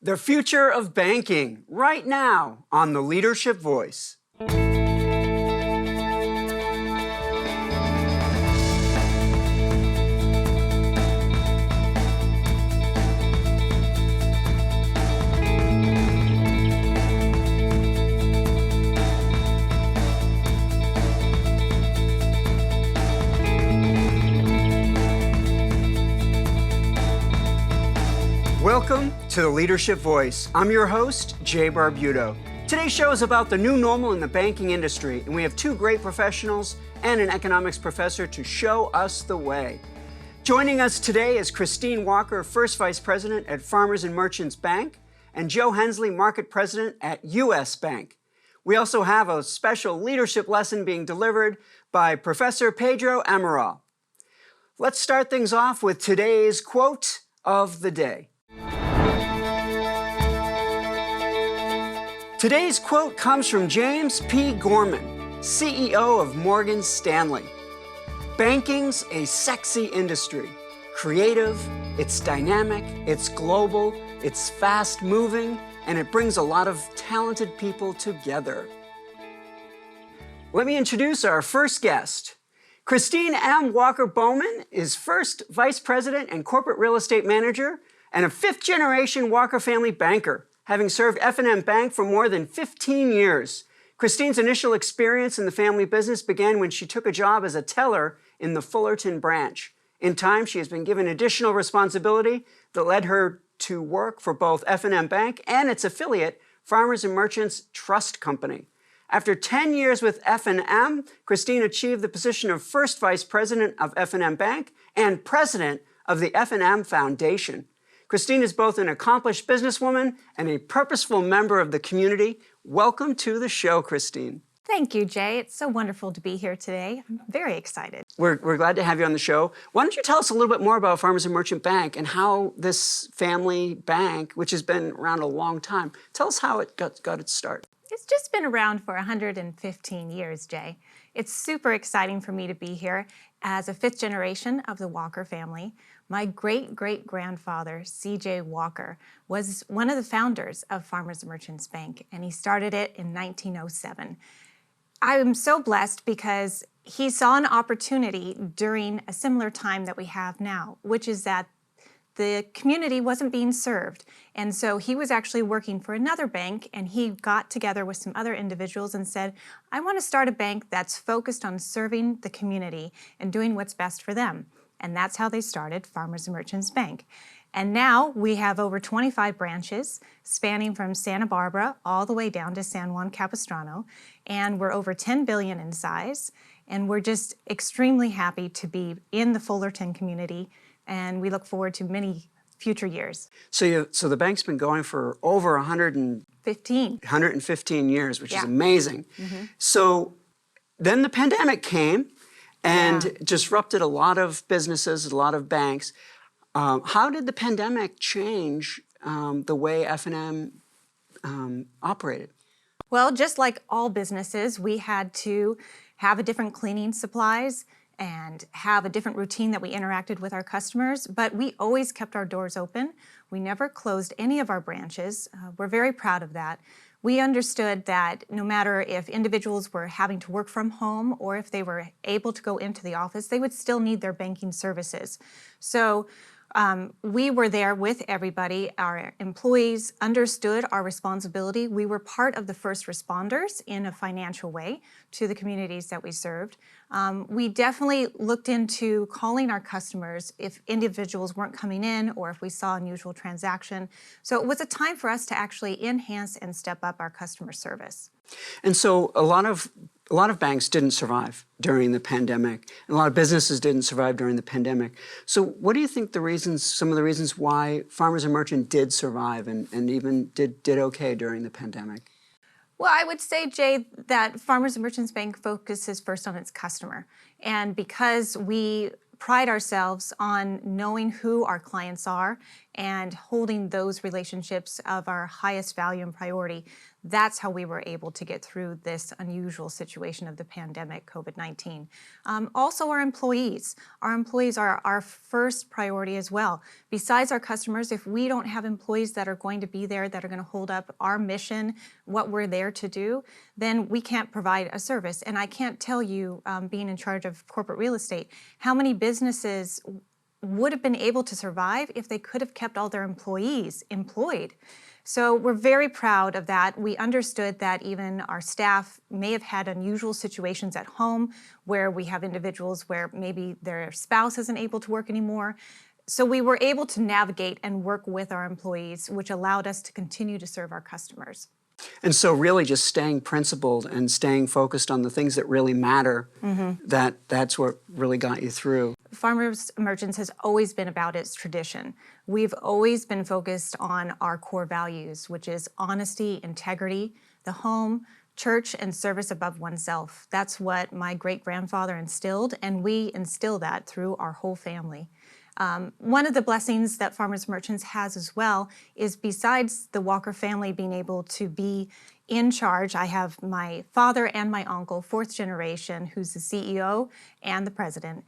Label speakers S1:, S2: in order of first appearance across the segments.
S1: The future of banking, right now on the Leadership Voice. Welcome to the Leadership Voice. I'm your host, Jay Barbuto. Today's show is about the new normal in the banking industry, and we have two great professionals and an economics professor to show us the way. Joining us today is Christine Walker, First Vice President at Farmers and Merchants Bank, and Joe Hensley, Market President at U.S. Bank. We also have a special leadership lesson being delivered by Professor Pedro Amaral. Let's start things off with today's quote of the day. Today's quote comes from James P. Gorman, CEO of Morgan Stanley. Banking's a sexy industry. Creative, it's dynamic, it's global, it's fast-moving, and it brings a lot of talented people together. Let me introduce our first guest. Christine M. Walker-Bowman is First Vice President and Corporate Real Estate Manager and a fifth-generation Walker family banker, having served F&M Bank for more than 15 years. Christine's initial experience in the family business began when she took a job as a teller in the Fullerton branch. In time, she has been given additional responsibility that led her to work for both F&M Bank and its affiliate, Farmers and Merchants Trust Company. After 10 years with F&M, Christine achieved the position of First Vice President of F&M Bank and President of the F&M Foundation. Christine is both an accomplished businesswoman and a purposeful member of the community. Welcome to the show, Christine.
S2: Thank you, Jay. It's so wonderful to be here today. I'm very excited.
S1: We're glad to have you on the show. Why don't you tell us a little bit more about Farmers and Merchant Bank and how this family bank, which has been around a long time, tell us how it got its start.
S2: It's just been around for 115 years, Jay. It's super exciting for me to be here as a fifth generation of the Walker family. My great-great-grandfather, C.J. Walker, was one of the founders of Farmers and Merchants Bank, and he started it in 1907. I am so blessed because he saw an opportunity during a similar time that we have now, which is that the community wasn't being served. And so he was actually working for another bank, and he got together with some other individuals and said, I want to start a bank that's focused on serving the community and doing what's best for them. And that's how they started Farmers and Merchants Bank. And now we have over 25 branches spanning from Santa Barbara all the way down to San Juan Capistrano. And we're over 10 billion in size. And we're just extremely happy to be in the Fullerton community. And we look forward to many future years.
S1: So the bank's been going for over 115 years, which is amazing. Mm-hmm. So then the pandemic came and disrupted a lot of businesses, a lot of banks. How did the pandemic change the way F&M operated?
S2: Well, just like all businesses, we had to have a different cleaning supplies and have a different routine that we interacted with our customers, but we always kept our doors open. We never closed any of our branches. We're very proud of that. We understood that no matter if individuals were having to work from home or if they were able to go into the office, they would still need their banking services. So we were there with everybody. Our employees understood our responsibility. We were part of the first responders in a financial way to the communities that we served. We definitely looked into calling our customers if individuals weren't coming in or if we saw unusual transaction. So it was a time for us to actually enhance and step up our customer service.
S1: And so a lot of banks didn't survive during the pandemic, and a lot of businesses didn't survive during the pandemic. So what do you think some of the reasons why Farmers and Merchant did survive and even did okay during the pandemic?
S2: Well, I would say, Jay, that Farmers and Merchants Bank focuses first on its customer. And because we pride ourselves on knowing who our clients are and holding those relationships of our highest value and priority. That's how we were able to get through this unusual situation of the pandemic, COVID-19. Also our employees. Our employees are our first priority as well. Besides our customers, if we don't have employees that are going to be there, that are going to hold up our mission, what we're there to do, then we can't provide a service. And I can't tell you, being in charge of corporate real estate, how many businesses would have been able to survive if they could have kept all their employees employed. So we're very proud of that. We understood that even our staff may have had unusual situations at home where we have individuals where maybe their spouse isn't able to work anymore. So we were able to navigate and work with our employees, which allowed us to continue to serve our customers.
S1: And so really just staying principled and staying focused on the things that really matter, that's what really got you through.
S2: Farmers Merchants has always been about its tradition. We've always been focused on our core values, which is honesty, integrity, the home, church, and service above oneself. That's what my great-grandfather instilled, and we instill that through our whole family. One of the blessings that Farmers Merchants has as well is, besides the Walker family being able to be in charge, I have my father and my uncle, fourth generation, who's the CEO and the president.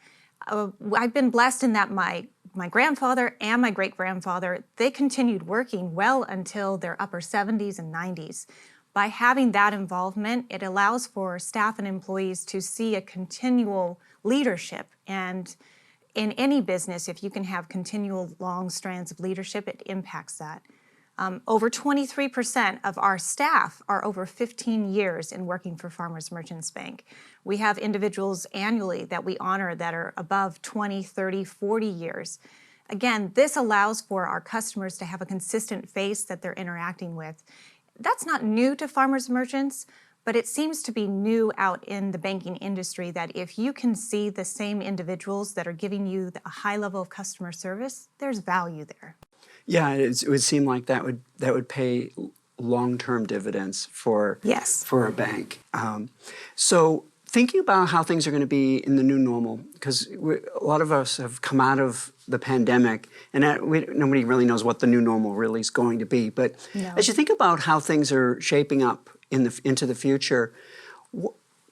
S2: I've been blessed in that my grandfather and my great-grandfather, they continued working well until their upper 70s and 90s. By having that involvement, it allows for staff and employees to see a continual leadership. And in any business, if you can have continual long strands of leadership, it impacts that. Over 23% of our staff are over 15 years in working for Farmers Merchants Bank. We have individuals annually that we honor that are above 20, 30, 40 years. Again, this allows for our customers to have a consistent face that they're interacting with. That's not new to Farmers Merchants, but it seems to be new out in the banking industry that if you can see the same individuals that are giving you a high level of customer service, there's value there.
S1: Yeah, it would seem like that would pay long-term dividends for a bank. So thinking about how things are going to be in the new normal, because a lot of us have come out of the pandemic, and nobody really knows what the new normal really is going to be. But as you think about how things are shaping up into the future,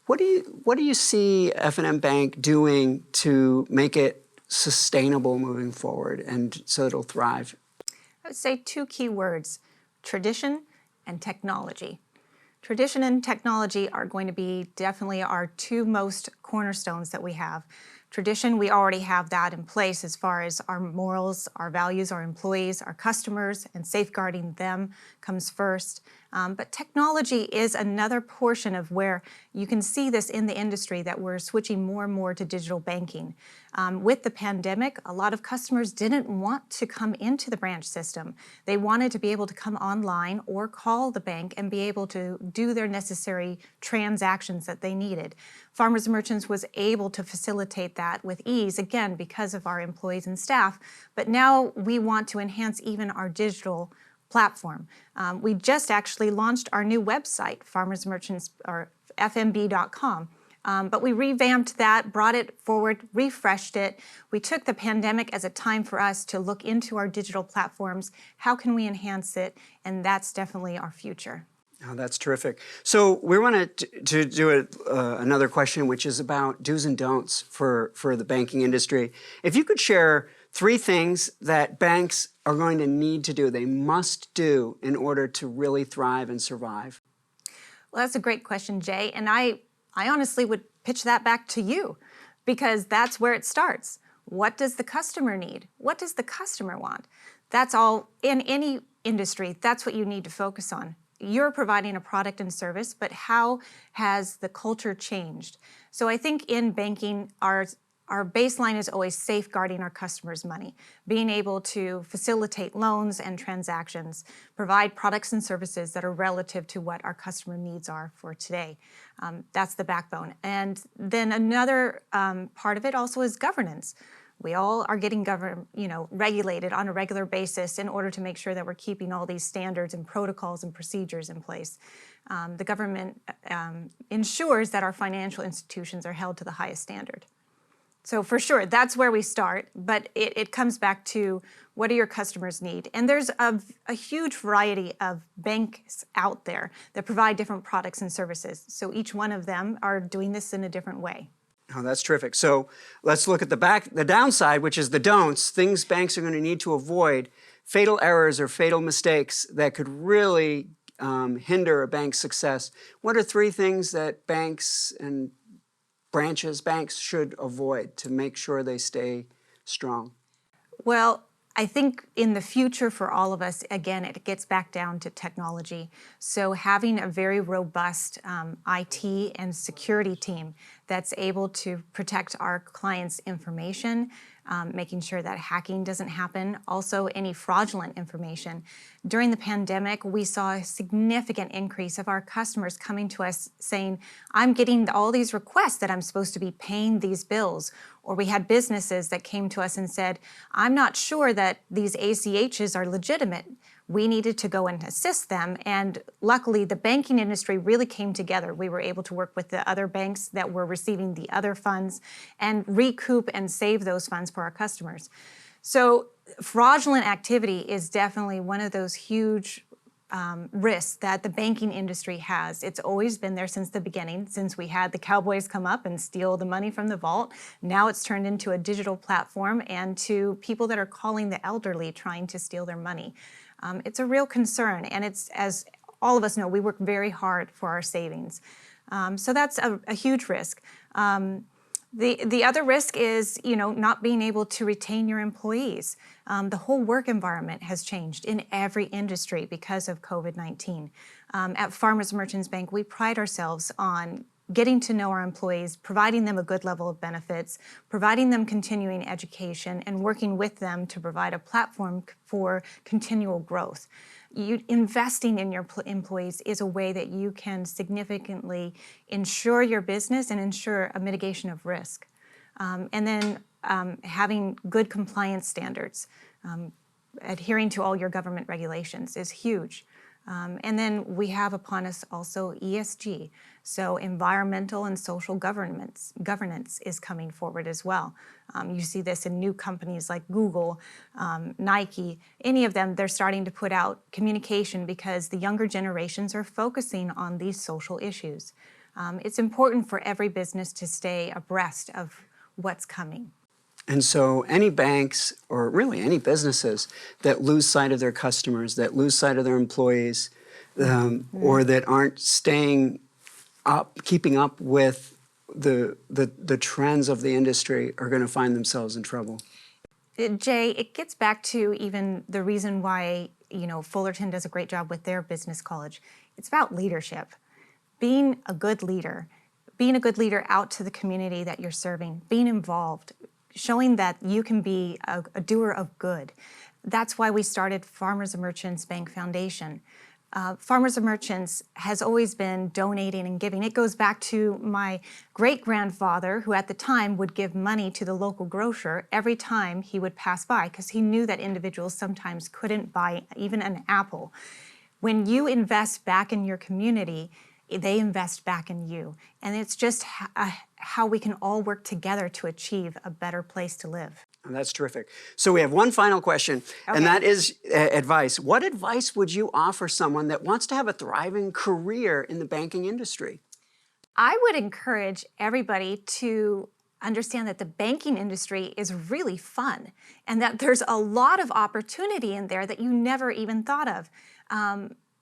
S1: what do you see F&M Bank doing to make it sustainable moving forward, and so it'll thrive?
S2: I would say two key words: tradition and technology. Tradition and technology are going to be definitely our two most cornerstones that we have. Tradition, we already have that in place as far as our morals, our values, our employees, our customers, and safeguarding them comes first. But technology is another portion of where you can see this in the industry, that we're switching more and more to digital banking. With the pandemic, a lot of customers didn't want to come into the branch system. They wanted to be able to come online or call the bank and be able to do their necessary transactions that they needed. Farmers Merchants was able to facilitate that with ease, again, because of our employees and staff. But now we want to enhance even our digital platform. We just actually launched our new website, Farmers Merchants, or fmb.com. But we revamped that, brought it forward, refreshed it. We took the pandemic as a time for us to look into our digital platforms. How can we enhance it? And that's definitely our future.
S1: Oh, that's terrific. So we want to do another question, which is about do's and don'ts for the banking industry. If you could share 3 things that banks are going to need to do, they must do in order to really thrive and survive.
S2: Well, that's a great question, Jay. And I honestly would pitch that back to you, because that's where it starts. What does the customer need? What does the customer want? That's all in any industry. That's what you need to focus on. You're providing a product and service, but how has the culture changed? So I think in banking, our baseline is always safeguarding our customers' money, being able to facilitate loans and transactions, provide products and services that are relative to what our customer needs are for today. That's the backbone. And then another part of it also is governance. We all are getting regulated on a regular basis in order to make sure that we're keeping all these standards and protocols and procedures in place. The government ensures that our financial institutions are held to the highest standard. So for sure, that's where we start, but it comes back to what do your customers need? And there's a huge variety of banks out there that provide different products and services. So each one of them are doing this in a different way.
S1: Oh, that's terrific. So let's look at the downside, which is the don'ts, things banks are going to need to avoid, fatal errors or fatal mistakes that could really hinder a bank's success. What are 3 things that banks and banks should avoid to make sure they stay strong?
S2: Well, I think in the future for all of us, again, it gets back down to technology. So having a very robust IT and security team that's able to protect our clients' information, making sure that hacking doesn't happen, also any fraudulent information. During the pandemic, we saw a significant increase of our customers coming to us saying, I'm getting all these requests that I'm supposed to be paying these bills. Or we had businesses that came to us and said, I'm not sure that these ACHs are legitimate. We needed to go and assist them, and luckily the banking industry really came together. We were able to work with the other banks that were receiving the other funds and recoup and save those funds for our customers. So fraudulent activity is definitely one of those huge risks that the banking industry has. It's always been there since the beginning, since we had the cowboys come up and steal the money from the vault. Now it's turned into a digital platform and to people that are calling the elderly trying to steal their money. It's a real concern, and it's, as all of us know, we work very hard for our savings. So that's a huge risk. The other risk is, not being able to retain your employees. The whole work environment has changed in every industry because of COVID-19. At Farmers Merchants Bank, we pride ourselves on getting to know our employees, providing them a good level of benefits, providing them continuing education, and working with them to provide a platform for continual growth. Investing in your employees is a way that you can significantly ensure your business and ensure a mitigation of risk. And then having good compliance standards, adhering to all your government regulations is huge. And then we have upon us also ESG. So environmental and social governance is coming forward as well. You see this in new companies like Google, Nike, any of them, they're starting to put out communication because the younger generations are focusing on these social issues. It's important for every business to stay abreast of what's coming.
S1: And so any banks, or really any businesses, that lose sight of their customers, that lose sight of their employees, or that aren't keeping up with the trends of the industry are going to find themselves in trouble.
S2: Jay, it gets back to even the reason why, Fullerton does a great job with their business college. It's about leadership. Being a good leader out to the community that you're serving, being involved, showing that you can be a doer of good. That's why we started Farmers Merchants Bank Foundation. Farmers and Merchants has always been donating and giving. It goes back to my great-grandfather, who at the time would give money to the local grocer every time he would pass by, because he knew that individuals sometimes couldn't buy even an apple. When you invest back in your community, they invest back in you. And it's just how we can all work together to achieve a better place to live.
S1: And that's terrific. So we have one final question, and that is advice. What advice would you offer someone that wants to have a thriving career in the banking industry?
S2: I would encourage everybody to understand that the banking industry is really fun and that there's a lot of opportunity in there that you never even thought of.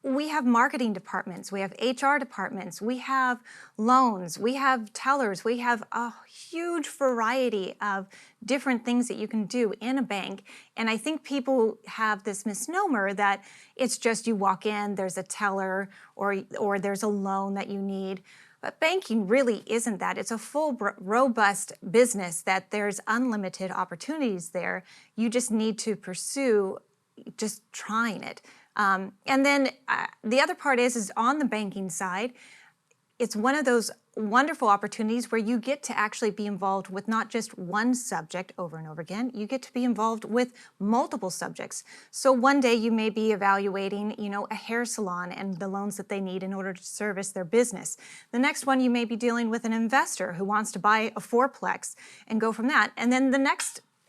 S2: We have marketing departments, we have HR departments, we have loans, we have tellers, we have a huge variety of different things that you can do in a bank. And I think people have this misnomer that it's just you walk in, there's a teller, or there's a loan that you need. But banking really isn't that. It's a full, robust business that there's unlimited opportunities there. You just need to pursue just trying it. And then the other part is on the banking side, it's one of those wonderful opportunities where you get to actually be involved with not just one subject over and over again, you get to be involved with multiple subjects. So one day you may be evaluating, a hair salon and the loans that they need in order to service their business. The next one you may be dealing with an investor who wants to buy a fourplex and go from that. And then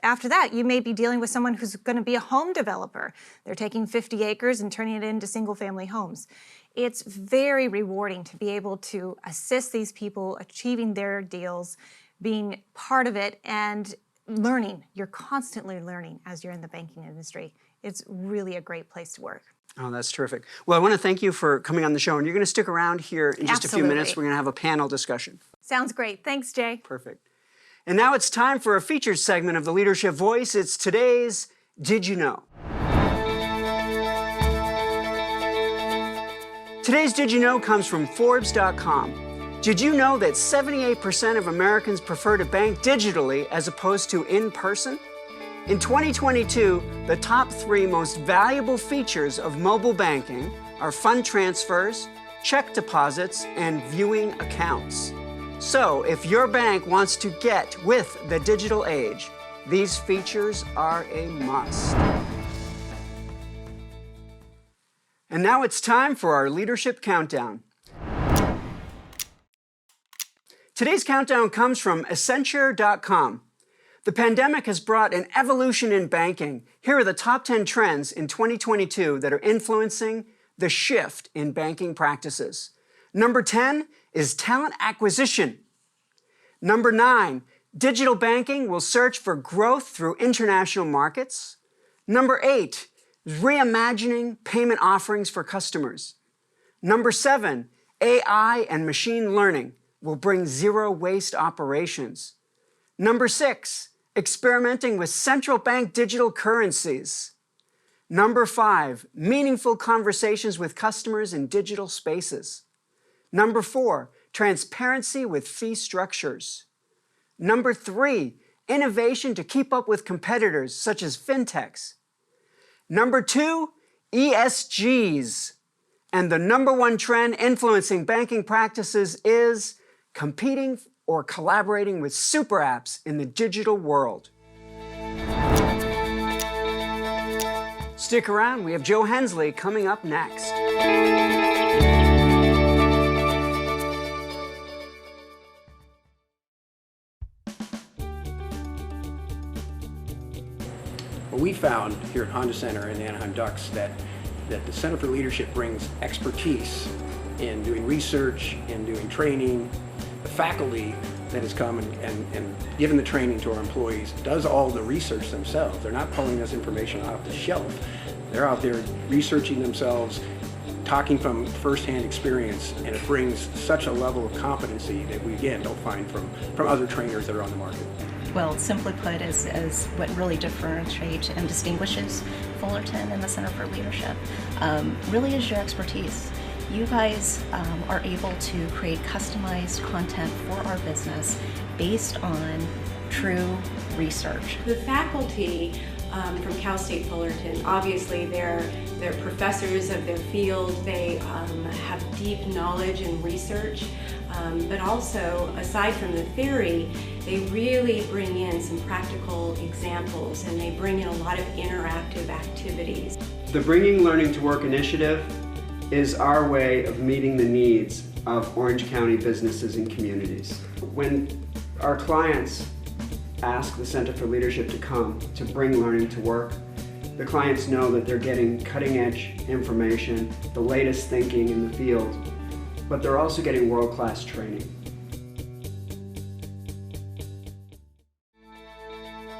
S2: after that, you may be dealing with someone who's going to be a home developer. They're taking 50 acres and turning it into single-family homes. It's very rewarding to be able to assist these people achieving their deals, being part of it, and learning. You're constantly learning as you're in the banking industry. It's really a great place to work.
S1: Oh, that's terrific. Well, I want to thank you for coming on the show, and you're going to stick around here in just a few minutes. We're going to have a panel discussion.
S2: Sounds great. Thanks, Jay.
S1: Perfect. And now it's time for a featured segment of the Leadership Voice. It's today's Did You Know? Today's Did You Know comes from Forbes.com. Did you know that 78% of Americans prefer to bank digitally as opposed to in person? In 2022, the top 3 most valuable features of mobile banking are fund transfers, check deposits, and viewing accounts. So, if your bank wants to get with the digital age, these features are a must. And now it's time for our Leadership Countdown. Today's countdown comes from Accenture.com. The pandemic has brought an evolution in banking. Here are the top 10 trends in 2022 that are influencing the shift in banking practices. Number 10 is talent acquisition. Number 9, digital banking will search for growth through international markets. Number 8 is reimagining payment offerings for customers. Number 7, AI and machine learning will bring zero-waste operations. Number 6, experimenting with central bank digital currencies. Number 5, meaningful conversations with customers in digital spaces. Number 4, transparency with fee structures. Number 3, innovation to keep up with competitors such as fintechs. Number 2, ESGs. And the number 1 trend influencing banking practices is competing or collaborating with super apps in the digital world. Stick around, we have Joe Hensley coming up next.
S3: What we found here at Honda Center and the Anaheim Ducks that the Center for Leadership brings expertise in doing research, in doing training. The faculty that has come and given the training to our employees does all the research themselves. They're not pulling this information off the shelf. They're out there researching themselves, talking from firsthand experience, and it brings such a level of competency that we, again, don't find from other trainers that are on the market.
S4: Well, simply put, is what really differentiates and distinguishes Fullerton and the Center for Leadership, really is your expertise. You guys are able to create customized content for our business based on true research.
S5: The faculty from Cal State Fullerton, obviously they're professors of their field. They have deep knowledge and research, but also, aside from the theory, they really bring in some practical examples, and they bring in a lot of interactive activities.
S1: The Bringing Learning to Work initiative is our way of meeting the needs of Orange County businesses and communities. When our clients ask the Center for Leadership to come to bring learning to work, the clients know that they're getting cutting-edge information, the latest thinking in the field, but they're also getting world-class training.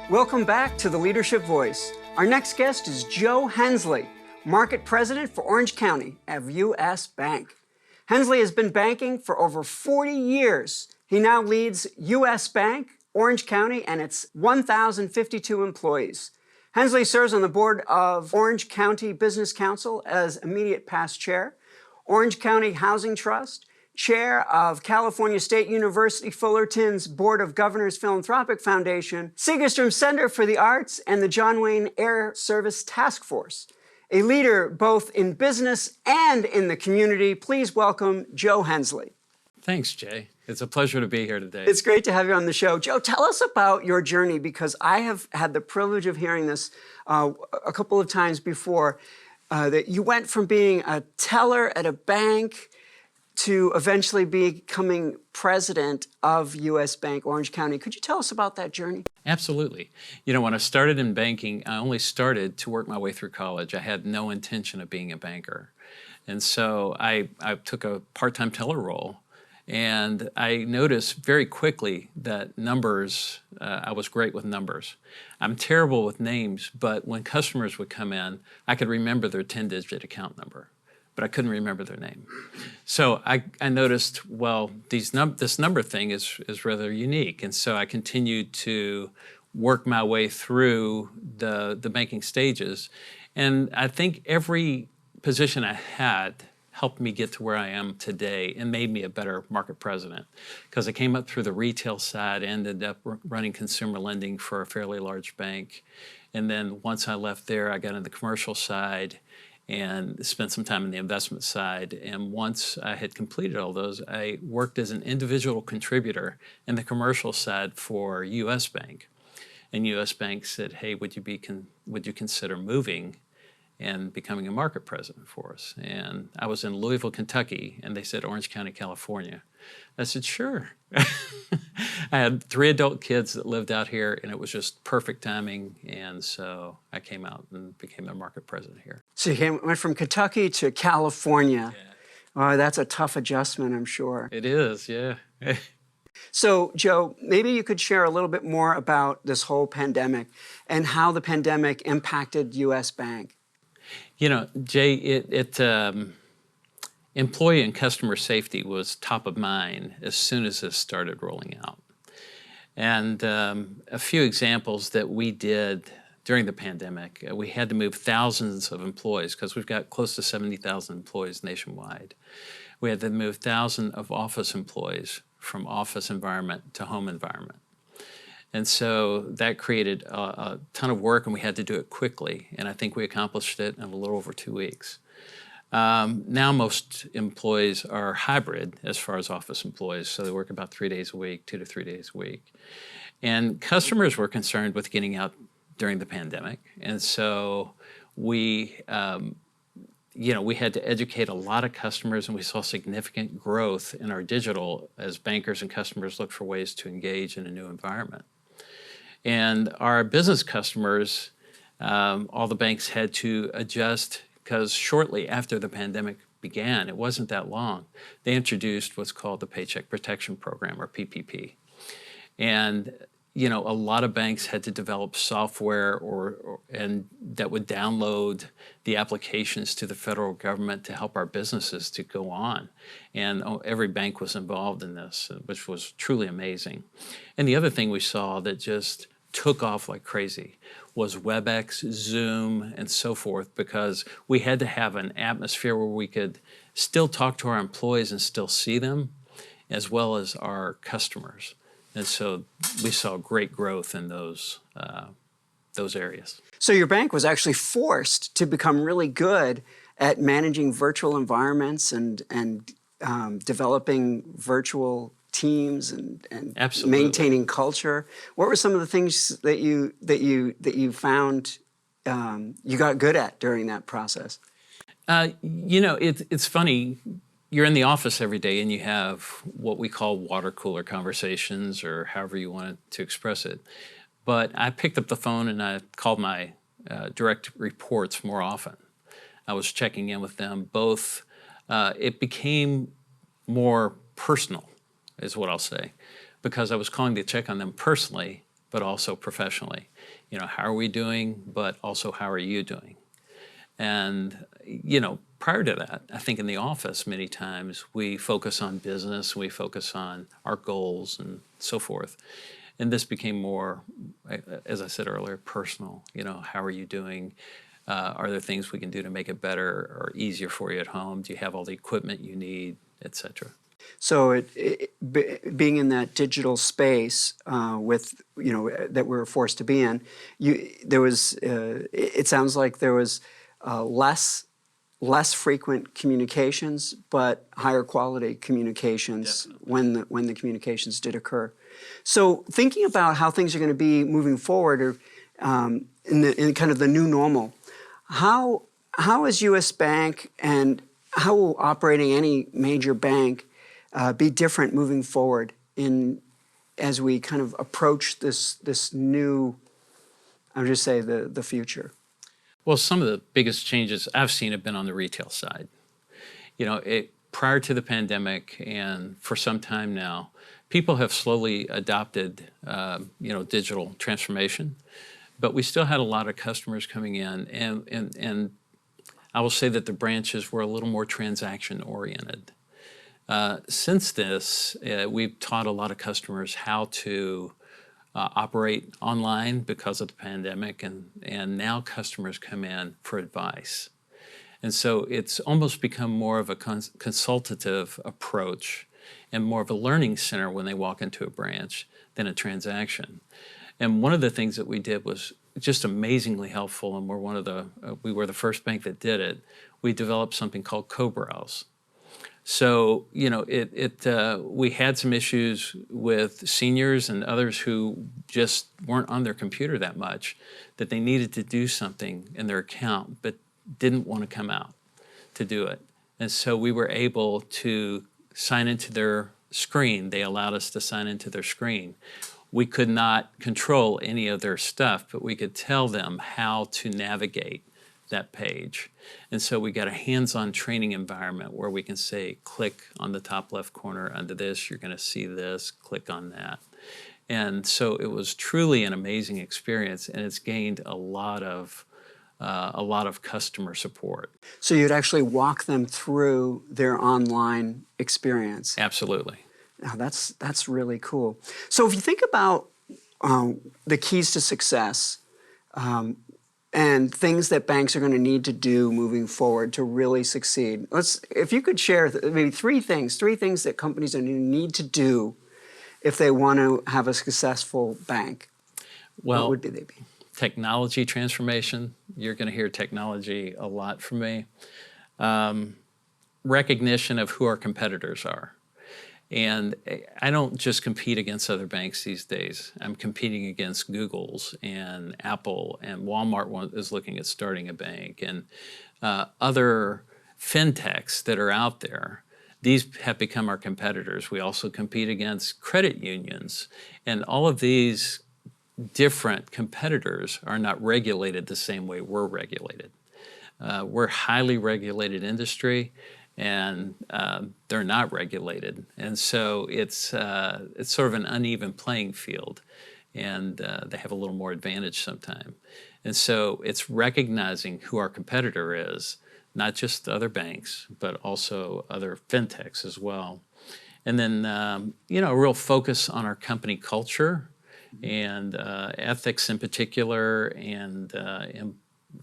S1: Welcome back to the Leadership Voice. Our next guest is Joe Hensley, Market President for Orange County at U.S. Bank. Hensley has been banking for over 40 years. He now leads U.S. Bank, Orange County, and its 1,052 employees. Hensley serves on the board of Orange County Business Council as immediate past chair, Orange County Housing Trust, chair of California State University Fullerton's Board of Governors Philanthropic Foundation, Segerstrom Center for the Arts, and the John Wayne Air Service Task Force. A leader both in business and in the community, please welcome Joe Hensley.
S6: Thanks, Jay. It's a pleasure to be here today.
S1: It's great to have you on the show. Joe, tell us about your journey, because I have had the privilege of hearing this a couple of times before, that you went from being a teller at a bank to eventually becoming president of U.S. Bank Orange County. Could you tell us about that journey?
S6: Absolutely. You know, when I started in banking, I only started to work my way through college. I had no intention of being a banker. And so I took a part-time teller role, and I noticed very quickly that numbers, I was great with numbers. I'm terrible with names, but when customers would come in, I could remember their 10-digit account number, but I couldn't remember their name. So I noticed, well, this number thing is rather unique. And so I continued to work my way through the banking stages. And I think every position I had helped me get to where I am today and made me a better market president, because I came up through the retail side, ended up running consumer lending for a fairly large bank. And then once I left there, I got in the commercial side and spent some time in the investment side. And once I had completed all those, I worked as an individual contributor in the commercial side for U.S. Bank. And U.S. Bank said, hey, would you consider moving and becoming a market president for us? And I was in Louisville, Kentucky, and they said Orange County, California. I said, sure. I had 3 adult kids that lived out here, and it was just perfect timing. And so I came out and became a market president here.
S1: So you went from Kentucky to California.
S6: Yeah.
S1: Oh, that's a tough adjustment, I'm sure.
S6: It is, yeah.
S1: So, Joe, maybe you could share a little bit more about this whole pandemic and how the pandemic impacted U.S. Bank.
S6: You know, Jay, employee and customer safety was top of mind as soon as this started rolling out. And a few examples that we did during the pandemic, we had to move thousands of employees, because we've got close to 70,000 employees nationwide. We had to move thousands of office employees from office environment to home environment. And so that created a ton of work, and we had to do it quickly. And I think we accomplished it in a little over 2 weeks. Now most employees are hybrid as far as office employees, so they work about 3 days a week, 2 to 3 days a week. And customers were concerned with getting out during the pandemic. And so we had to educate a lot of customers, and we saw significant growth in our digital as bankers and customers look for ways to engage in a new environment. And our business customers, all the banks had to adjust, because shortly after the pandemic began, it wasn't that long, they introduced what's called the Paycheck Protection Program, or PPP. And you know, a lot of banks had to develop software and that would download the applications to the federal government to help our businesses to go on. And every bank was involved in this, which was truly amazing. And the other thing we saw that just took off like crazy was WebEx, Zoom, and so forth, because we had to have an atmosphere where we could still talk to our employees and still see them, as well as our customers. And so we saw great growth in those areas.
S1: So your bank was actually forced to become really good at managing virtual environments and developing virtual teams and maintaining culture. What were some of the things that you found you got good at during that process?
S6: You know, it's funny. You're in the office every day and you have what we call water cooler conversations, or however you want to express it. But I picked up the phone and I called my direct reports more often. I was checking in with them both. It became more personal, is what I'll say, because I was calling to check on them personally, but also professionally. You know, how are we doing, but also how are you doing? And, you know, prior to that, I think in the office many times we focus on business, we focus on our goals and so forth. And this became more, as I said earlier, personal. You know, how are you doing? Are there things we can do to make it better or easier for you at home? Do you have all the equipment you need, et cetera?
S1: So being in that digital space with, you know, that we're forced to be in, there was, it sounds like there was less less frequent communications, but higher quality communications when the communications did occur. So thinking about how things are going to be moving forward, or in kind of the new normal, how is U.S. Bank and how will operating any major bank be different moving forward as we kind of approach this new, I would just say, the future?
S6: Well, some of the biggest changes I've seen have been on the retail side. You know, prior to the pandemic and for some time now, people have slowly adopted, digital transformation, but we still had a lot of customers coming in, and I will say that the branches were a little more transaction oriented. Since this, we've taught a lot of customers how to operate online because of the pandemic, and now customers come in for advice. And so it's almost become more of a consultative approach and more of a learning center when they walk into a branch than a transaction. And one of the things that we did was just amazingly helpful, and we were the first bank that did it. We developed something called co-browse. So, you know, we had some issues with seniors and others who just weren't on their computer that much, that they needed to do something in their account, but didn't want to come out to do it. And so we were able to sign into their screen. They allowed us to sign into their screen. We could not control any of their stuff, but we could tell them how to navigate that page. And so we got a hands-on training environment where we can say, click on the top left corner under this, you're going to see this, click on that. And so it was truly an amazing experience, and it's gained a lot of customer support.
S1: So you'd actually walk them through their online experience.
S6: Absolutely.
S1: Now that's really cool. So if you think about the keys to success, and things that banks are going to need to do moving forward to really succeed. If you could share maybe three things that companies are going to need to do if they want to have a successful bank.
S6: Well,
S1: what would they be?
S6: Technology transformation. You're going to hear technology a lot from me. Recognition of who our competitors are. And I don't just compete against other banks these days. I'm competing against Google's and Apple, and Walmart is looking at starting a bank, and other fintechs that are out there. These have become our competitors. We also compete against credit unions, and all of these different competitors are not regulated the same way we're regulated. We're a highly regulated industry, and they're not regulated. And so it's sort of an uneven playing field, and they have a little more advantage sometimes. And so it's recognizing who our competitor is, not just other banks, but also other fintechs as well. And then, a real focus on our company culture and ethics in particular, and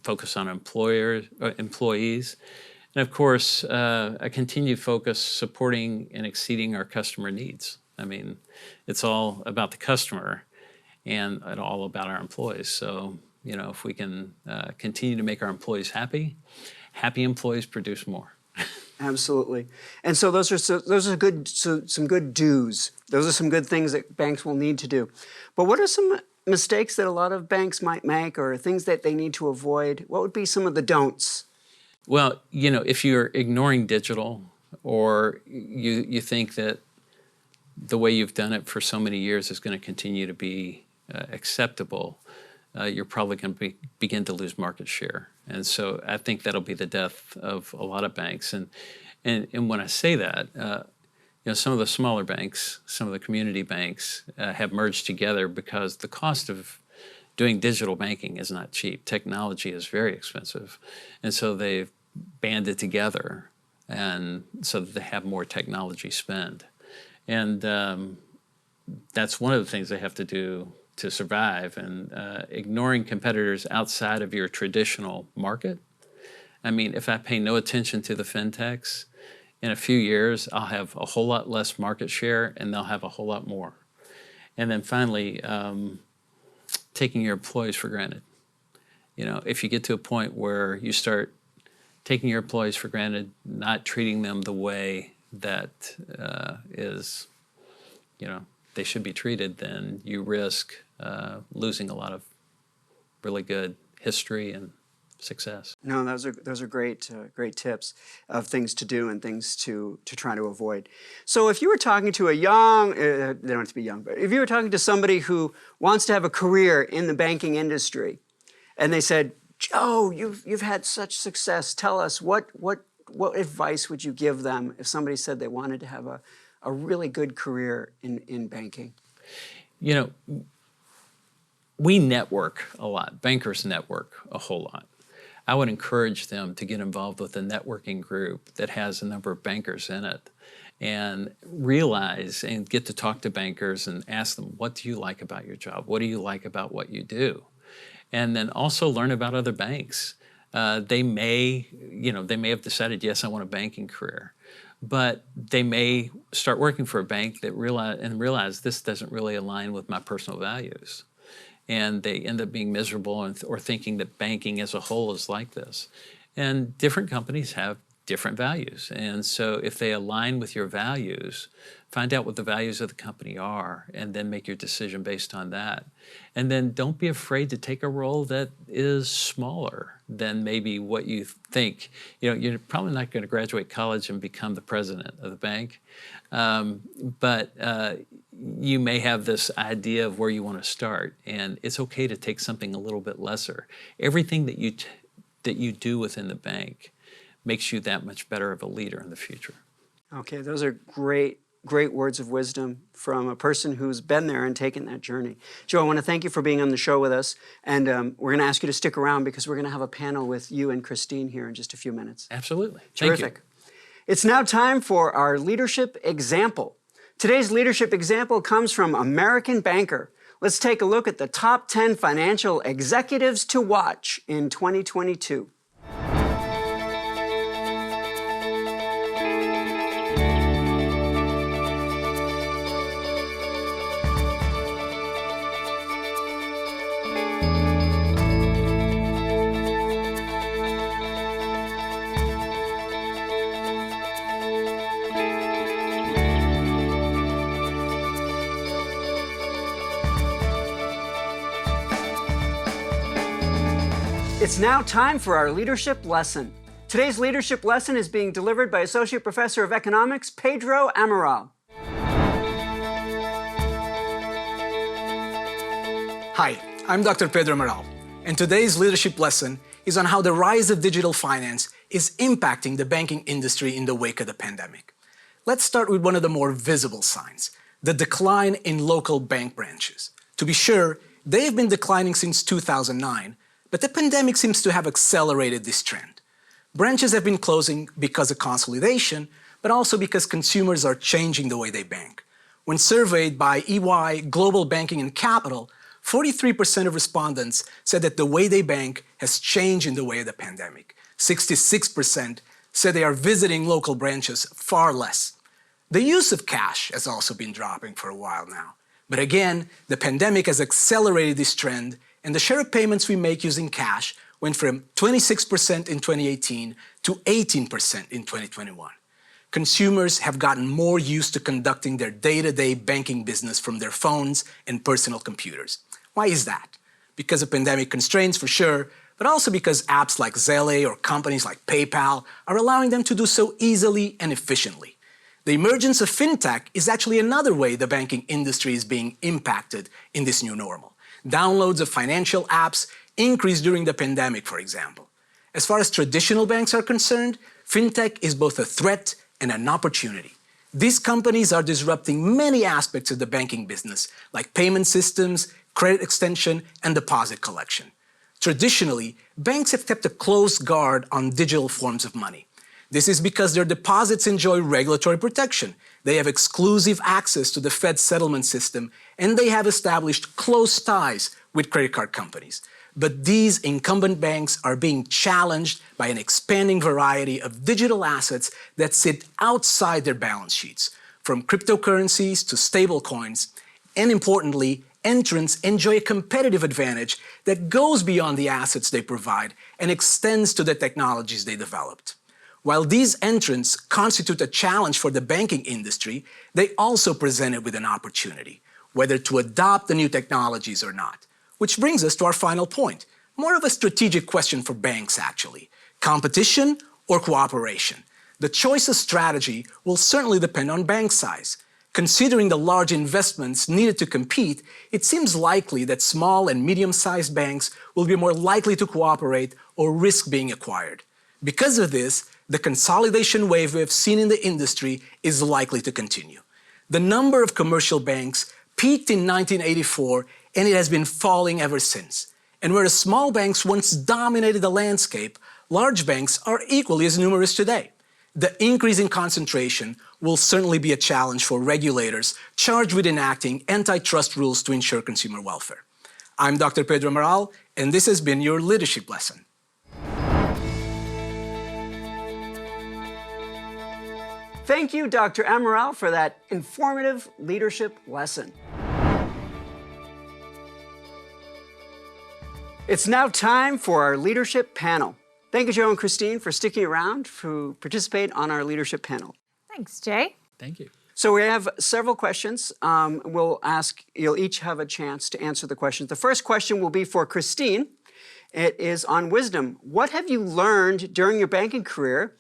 S6: focus on employees. And of course, a continued focus supporting and exceeding our customer needs. I mean, it's all about the customer and all about our employees. So, if we can continue to make our employees happy employees produce more.
S1: Absolutely. And so those are some good do's. Those are some good things that banks will need to do. But what are some mistakes that a lot of banks might make, or things that they need to avoid? What would be some of the don'ts?
S6: Well, if you're ignoring digital, or you think that the way you've done it for so many years is going to continue to be acceptable, you're probably going to begin to lose market share. And so I think that'll be the death of a lot of banks. And when I say that, some of the smaller banks, some of the community banks have merged together because the cost of doing digital banking is not cheap. Technology is very expensive. And so they've banded together, and so that they have more technology spend. And that's one of the things they have to do to survive, and ignoring competitors outside of your traditional market. I mean, if I pay no attention to the fintechs, in a few years, I'll have a whole lot less market share, and they'll have a whole lot more. And then finally, taking your employees for granted. If you get to a point where you start taking your employees for granted, not treating them the way that they should be treated, then you risk losing a lot of really good history and success.
S1: No, those are great great tips of things to do and things to try to avoid. So if you were talking to a young, they don't have to be young, but if you were talking to somebody who wants to have a career in the banking industry, and they said, "Joe, you've had such success. Tell us what advice would you give them if somebody said they wanted to have a really good career in banking?"
S6: You know, we network a lot. Bankers network a whole lot. I would encourage them to get involved with a networking group that has a number of bankers in it, and realize and get to talk to bankers and ask them, what do you like about your job? What do you like about what you do? And then also learn about other banks. They may have decided, yes, I want a banking career, but they may start working for a bank that realize this doesn't really align with my personal values. And they end up being miserable or thinking that banking as a whole is like this. And different companies have different values. And so if they align with your values, find out what the values of the company are, and then make your decision based on that. And then don't be afraid to take a role that is smaller than maybe what you think. You know, you're probably not going to graduate college and become the president of the bank, but you may have this idea of where you want to start, and it's okay to take something a little bit lesser. Everything that you do within the bank makes you that much better of a leader in the future.
S1: Okay, those are great words of wisdom from a person who's been there and taken that journey. Joe, I want to thank you for being on the show with us, and we're going to ask you to stick around because we're going to have a panel with you and Christine here in just a few minutes.
S6: Absolutely.
S1: Terrific.
S6: Thank you.
S1: It's now time for our leadership example. Today's leadership example comes from American Banker. Let's take a look at the top 10 financial executives to watch in 2022. It's now time for our leadership lesson. Today's leadership lesson is being delivered by Associate Professor of Economics, Pedro Amaral.
S7: Hi, I'm Dr. Pedro Amaral, and today's leadership lesson is on how the rise of digital finance is impacting the banking industry in the wake of the pandemic. Let's start with one of the more visible signs, the decline in local bank branches. To be sure, they've been declining since 2009, but the pandemic seems to have accelerated this trend. Branches have been closing because of consolidation, but also because consumers are changing the way they bank. When surveyed by EY Global Banking and Capital, 43% of respondents said that the way they bank has changed in the way of the pandemic. 66% said they are visiting local branches far less. The use of cash has also been dropping for a while now. But again, the pandemic has accelerated this trend, and the share of payments we make using cash went from 26% in 2018 to 18% in 2021. Consumers have gotten more used to conducting their day-to-day banking business from their phones and personal computers. Why is that? Because of pandemic constraints, for sure, but also because apps like Zelle or companies like PayPal are allowing them to do so easily and efficiently. The emergence of fintech is actually another way the banking industry is being impacted in this new normal. Downloads of financial apps increased during the pandemic, for example. As far as traditional banks are concerned, fintech is both a threat and an opportunity. These companies are disrupting many aspects of the banking business, like payment systems, credit extension, and deposit collection. Traditionally, banks have kept a close guard on digital forms of money. This is because their deposits enjoy regulatory protection. They have exclusive access to the Fed settlement system, and they have established close ties with credit card companies. But these incumbent banks are being challenged by an expanding variety of digital assets that sit outside their balance sheets, from cryptocurrencies to stablecoins, and importantly, entrants enjoy a competitive advantage that goes beyond the assets they provide and extends to the technologies they developed. While these entrants constitute a challenge for the banking industry, they also present it with an opportunity, whether to adopt the new technologies or not. Which brings us to our final point, more of a strategic question for banks actually. Competition or cooperation? The choice of strategy will certainly depend on bank size. Considering the large investments needed to compete, it seems likely that small and medium-sized banks will be more likely to cooperate or risk being acquired. Because of this, the consolidation wave we have seen in the industry is likely to continue. The number of commercial banks peaked in 1984, and it has been falling ever since. And whereas small banks once dominated the landscape, large banks are equally as numerous today. The increase in concentration will certainly be a challenge for regulators charged with enacting antitrust rules to ensure consumer welfare. I'm Dr. Pedro Amaral, and this has been your leadership lesson.
S1: Thank you, Dr. Amaral, for that informative leadership lesson. It's now time for our leadership panel. Thank you, Joe and Christine, for sticking around to participate on our leadership panel.
S2: Thanks, Jay.
S6: Thank you.
S1: So we have several questions. We'll ask, you'll each have a chance to answer the questions. The first question will be for Christine. It is on wisdom. What have you learned during your banking career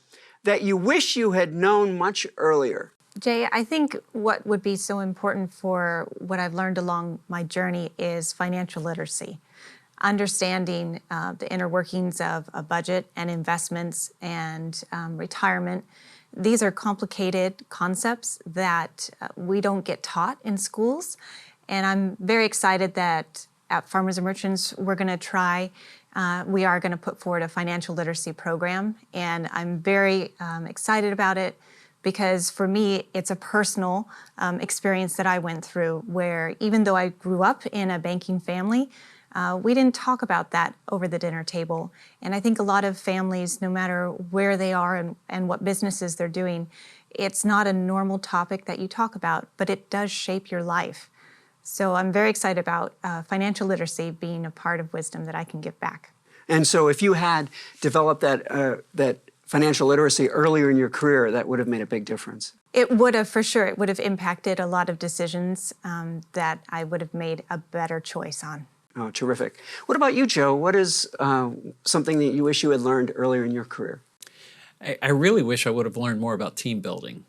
S1: that you wish you had known much earlier?
S2: Jay, I think what would be so important for what I've learned along my journey is financial literacy. Understanding the inner workings of a budget and investments and retirement. These are complicated concepts that we don't get taught in schools. And I'm very excited that at Farmers and Merchants, we are going to put forward a financial literacy program. And I'm very excited about it because for me, it's a personal experience that I went through where even though I grew up in a banking family, we didn't talk about that over the dinner table. And I think a lot of families, no matter where they are and what businesses they're doing, it's not a normal topic that you talk about, but it does shape your life. So I'm very excited about financial literacy being a part of wisdom that I can give back.
S1: And so if you had developed that financial literacy earlier in your career, that would have made a big difference.
S2: It would have, for sure. It would have impacted a lot of decisions that I would have made a better choice on.
S1: Oh, terrific. What about you, Joe? What is something that you wish you had learned earlier in your career?
S6: I really wish I would have learned more about team building.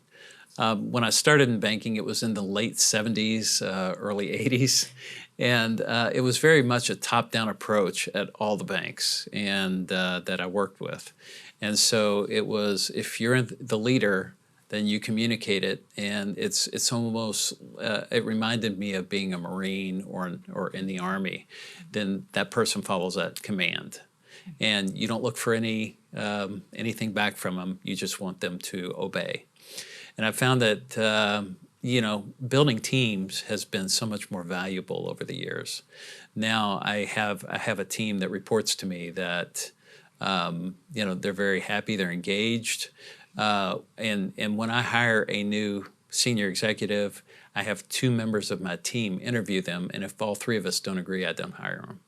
S6: When I started in banking, it was in the late 70s, early 80s, and it was very much a top-down approach at all the banks and that I worked with. And so it was, if you're the leader, then you communicate it, and it's almost, it reminded me of being a Marine or in the Army. Then that person follows that command. And you don't look for anything back from them, you just want them to obey. And I found that, building teams has been so much more valuable over the years. Now I have a team that reports to me that, they're very happy, they're engaged. And when I hire a new senior executive, I have 2 members of my team interview them, and if all 3 of us don't agree, I don't hire them.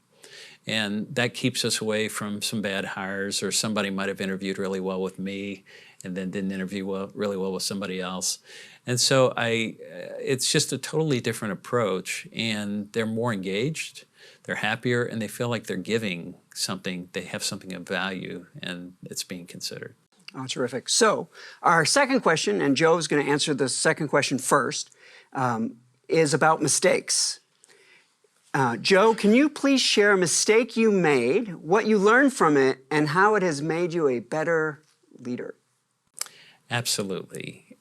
S6: And that keeps us away from some bad hires, or somebody might have interviewed really well with me and then didn't interview really well with somebody else. And so it's just a totally different approach, and they're more engaged, they're happier, and they feel like they're giving something, they have something of value, and it's being considered.
S1: Oh, terrific. So our second question, and Joe's going to answer the second question first, is about mistakes. Joe, can you please share a mistake you made, what you learned from it, and how it has made you a better leader?
S6: Absolutely.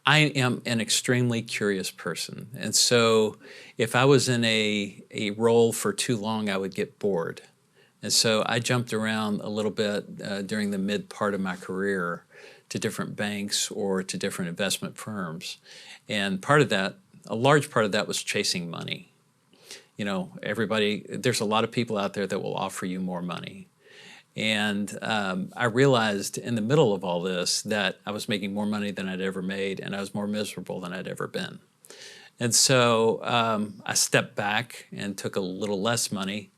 S6: I am an extremely curious person, and so if I was in a role for too long, I would get bored. And so I jumped around a little bit during the mid part of my career to different banks or to different investment firms. And a large part of that was chasing money. There's a lot of people out there that will offer you more money. And I realized in the middle of all this that I was making more money than I'd ever made, and I was more miserable than I'd ever been. And so I stepped back and took a little less money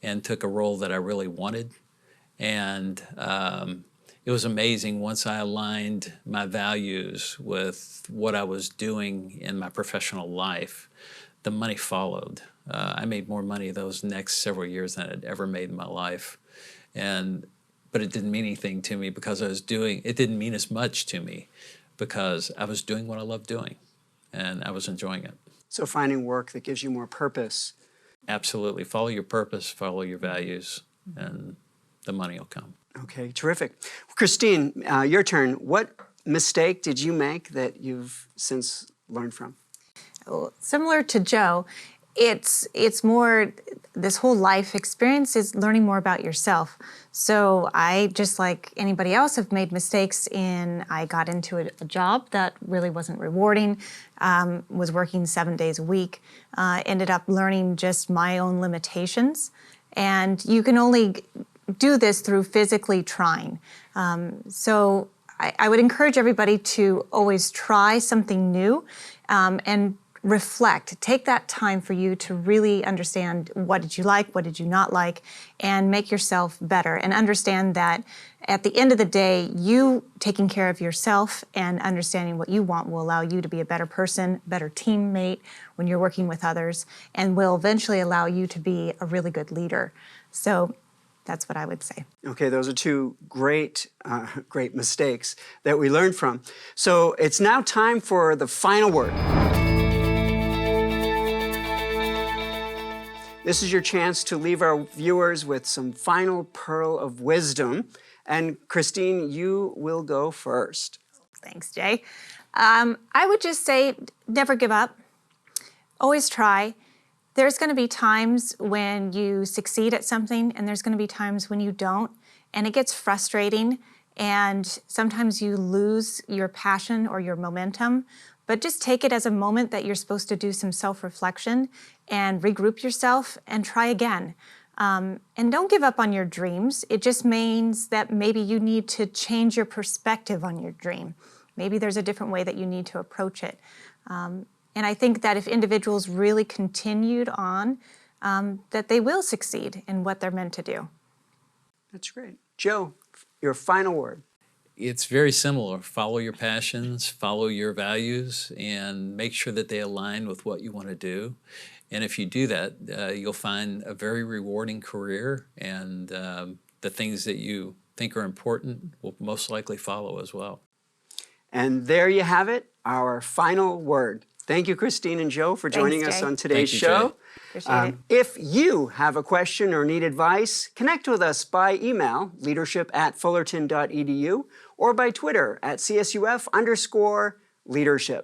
S6: and took a role that I really wanted. And it was amazing once I aligned my values with what I was doing in my professional life, the money followed. I made more money those next several years than I'd ever made in my life. But it didn't mean anything to me because it didn't mean as much to me because I was doing what I loved doing and I was enjoying it.
S1: So finding work that gives you more purpose.
S6: Absolutely. Follow your purpose, follow your values, and the money will come.
S1: Okay, terrific. Christine, your turn. What mistake did you make that you've since learned from?
S2: Similar to Joe, it's more, this whole life experience is learning more about yourself. So I, just like anybody else, have made mistakes I got into a job that really wasn't rewarding, was working 7 days a week, ended up learning just my own limitations. And you can only do this through physically trying. So I would encourage everybody to always try something new and reflect. Take that time for you to really understand what did you like, what did you not like, and make yourself better. And understand that at the end of the day, you taking care of yourself and understanding what you want will allow you to be a better person, better teammate when you're working with others, and will eventually allow you to be a really good leader. So that's what I would say.
S1: Okay, those are two great mistakes that we learned from. So it's now time for the final word. This is your chance to leave our viewers with some final pearl of wisdom. And Christine, you will go first.
S2: Thanks, Jay. I would just say, never give up. Always try. There's going to be times when you succeed at something, and there's going to be times when you don't. And it gets frustrating, and sometimes you lose your passion or your momentum. But just take it as a moment that you're supposed to do some self-reflection and regroup yourself and try again. And don't give up on your dreams. It just means that maybe you need to change your perspective on your dream. Maybe there's a different way that you need to approach it. And I think that if individuals really continued on, that they will succeed in what they're meant to do.
S1: That's great. Joe, your final word.
S6: It's very similar. Follow your passions, follow your values, and make sure that they align with what you want to do. And if you do that, you'll find a very rewarding career, and the things that you think are important will most likely follow as well.
S1: And there you have it, our final word. Thank you, Christine and Joe, for joining us on today's show.
S2: Appreciate it.
S1: If you have a question or need advice, connect with us by email, leadership@fullerton.edu, or by Twitter @CSUF_leadership.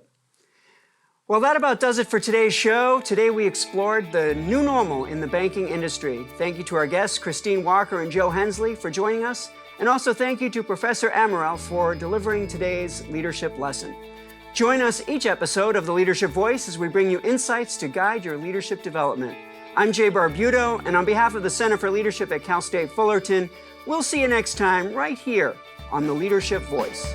S1: Well, that about does it for today's show. Today we explored the new normal in the banking industry. Thank you to our guests, Christine Walker and Joe Hensley, for joining us. And also thank you to Professor Amaral for delivering today's leadership lesson. Join us each episode of The Leadership Voice as we bring you insights to guide your leadership development. I'm Jay Barbuto, and on behalf of the Center for Leadership at Cal State Fullerton, we'll see you next time right here on The Leadership Voice.